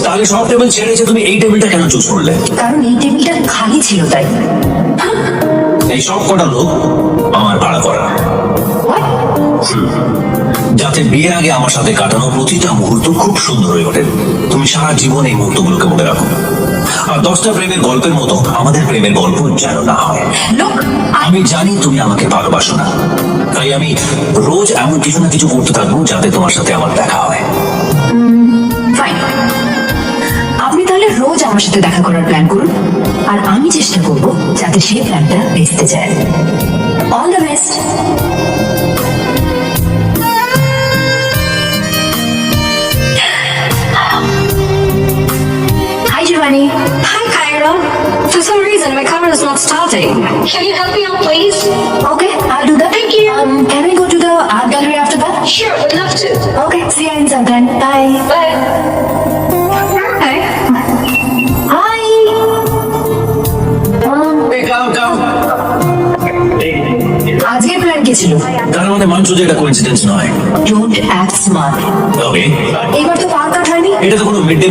তাহলে সব টেবিল ছেড়ে তুমি এই টেবিলটা কেন চুজ করলে? কারণ এই টেবিলটা খালি ছিল তাই। এই সব কটা লোক আমার ভাড়া করা, যাতে বিয়ের আগে আমার সাথে কাটানো প্রতিটা মুহূর্ত খুব সুন্দর হয়ে ওঠে। তুমি সারা জীবন এই মুহূর্তগুলোকে মনে রাখো। আর 10টা প্রেমের গল্পের মতো আমাদের প্রেমের গল্প যেন না হয়। লোক আমি জানি তুমি আমাকে ভালোবাসো না, তাই আমি রোজ এমন কিছু না কিছু করতে থাকবো যাতে তোমার সাথে আমার দেখা হয়। ফাইন, আপনি তাহলে রোজ আমার সাথে দেখা করার প্ল্যান করুন, আর আমি চেষ্টা করব যাতে সেই প্ল্যানটা ভেস্তে যায়। All the best. Hi, Giovanni. Hi, Kyra. For some reason, my camera is not starting. Can you help me out, please? Okay, I'll do that. Thank you. Can we go to the art gallery after that? Sure, would love to. Okay, see you in some time. Bye. Bye. Hi. Hi. আজকে plan কি ছিল? তার মানে মানছো যে এটা coincidence নয়? Don't act smart. ওকে, এবার তো পার কাট হয়নি। এটা তো কোনো মিড ডে